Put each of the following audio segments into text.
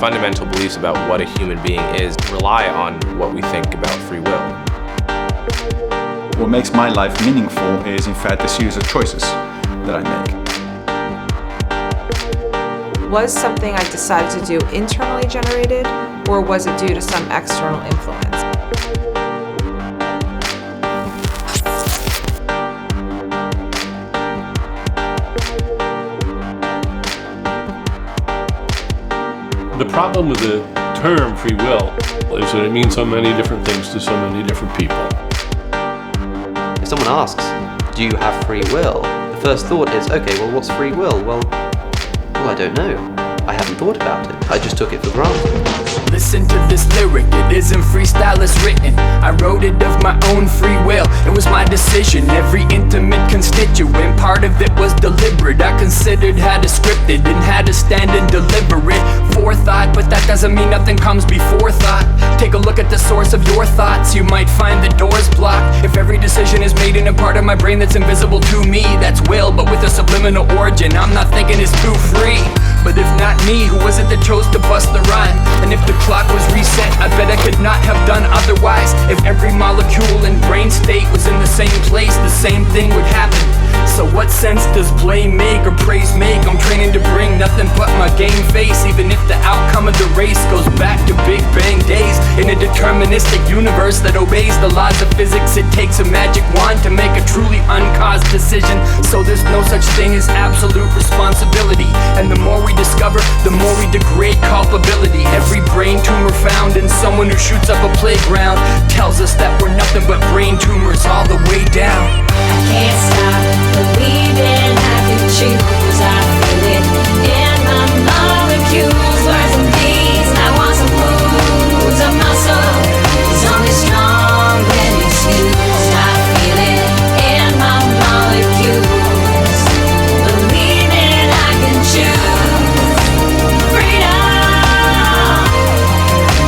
fundamental beliefs about what a human being is rely on what we think about free will. What makes my life meaningful is, in fact, the series of choices that I make. Was something I decided to do internally generated, or was it due to some external influence? The problem with the term free will is that it means so many different things to so many different people. If someone asks, do you have free will? The first thought is, okay, well, what's free will? Well, I don't know. I haven't thought about it. I just took it for granted. Listen to this lyric, it isn't freestyle, it's written. I wrote it of my own free will, it was my decision. Every intimate constituent, part of it was deliberate. I considered how to script it and how to stand and deliver it. Forethought, but that doesn't mean nothing comes before thought. Take a look at the source of your thoughts, you might find the doors blocked. If every decision is made in a part of my brain that's invisible to me, that's will, but with a subliminal origin. I'm not thinking it's too free. But if not me, who was it that chose to bust the rhyme? And if the clock was reset, I bet I could not have done otherwise. If every molecule and brain state was in the same place, the same thing would happen. So what sense does blame make or praise make? I'm training to bring nothing but my game face. Even if the outcome of the race goes back to Big Bang days. In a deterministic universe that obeys the laws of physics, it takes a magic wand to make a truly uncaused decision. So there's no such thing as absolute responsibility. And the more we discover, the more we degrade culpability. Every brain tumor found in someone who shoots up a playground tells us that we're nothing but brain tumors all the way down. I can't stop believing I can choose. I feel it in my molecules. Words and deeds, I want some foods of my soul. It's only strong when it's used. I feel it in my molecules. Believing I can choose. Freedom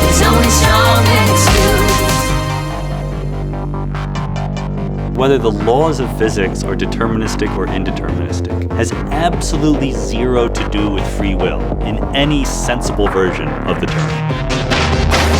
is only strong when it's used. Whether the laws of physics are deterministic or indeterministic has absolutely zero to do with free will in any sensible version of the term.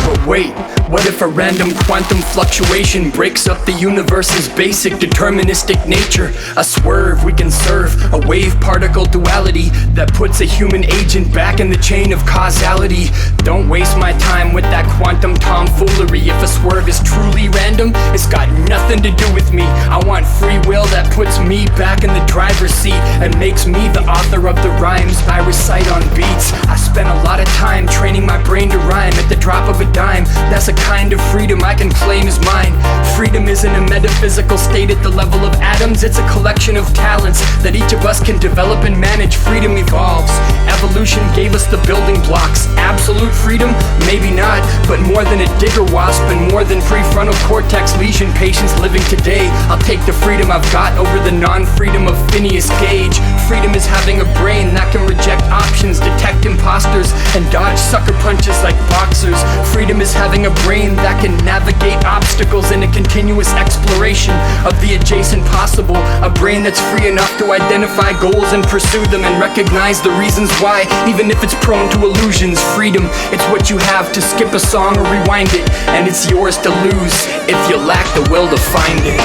But wait, what if a random quantum fluctuation breaks up the universe's basic deterministic nature? A swerve we can serve, a wave-particle duality that puts a human agent back in the chain of causality. Don't waste my time with that quantum tomfoolery. If a swerve is truly random, it's got nothing to do with me. I want free will that puts me back in the driver's seat and makes me the author of the rhymes I recite on beats. I spent a lot of time training my brain to rhyme at the drop of a dime. That's a kind of freedom I can claim as mine. Freedom isn't a metaphysical state at the level of atoms. It's a collection of talents that each of us can develop and manage. Freedom evolves. Evolution gave us the building blocks. Absolute freedom? Maybe not, but more than a digger wasp and more than prefrontal cortex lesion patients living today. I'll take the freedom I've got over the non-freedom of Phineas Gage. Freedom is having a brain that can reject options, detect imposters, and dodge sucker punches like boxers. Freedom is having a brain that can navigate obstacles in a continuous exploration of the adjacent possible. A brain that's free enough to identify goals and pursue them and recognize the reasons why, even if it's prone to illusions. Freedom, it's what you have to skip a song or rewind it, and it's yours to lose if you lack the will to find it. I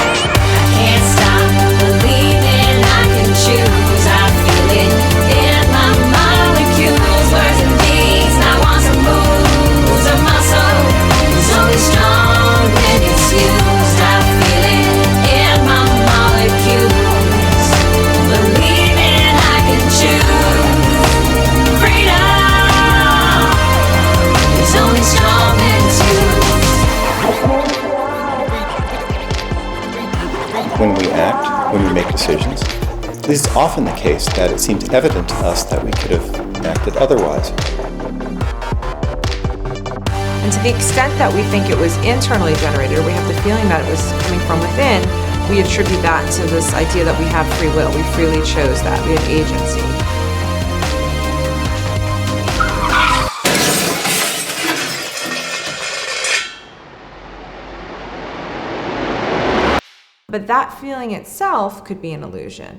can't stop believing I can choose. I feel it in my molecules. Words and deeds, I want some moves of my soul. It's only strong when it's used. I feel it in my molecules. Believing I can choose. Freedom is only strong when it's used. When we act, when we make decisions, it is often the case that it seems evident to us that we could have acted otherwise. And to the extent that we think it was internally generated, or we have the feeling that it was coming from within, we attribute that to this idea that we have free will. We freely chose that. We have agency. But that feeling itself could be an illusion.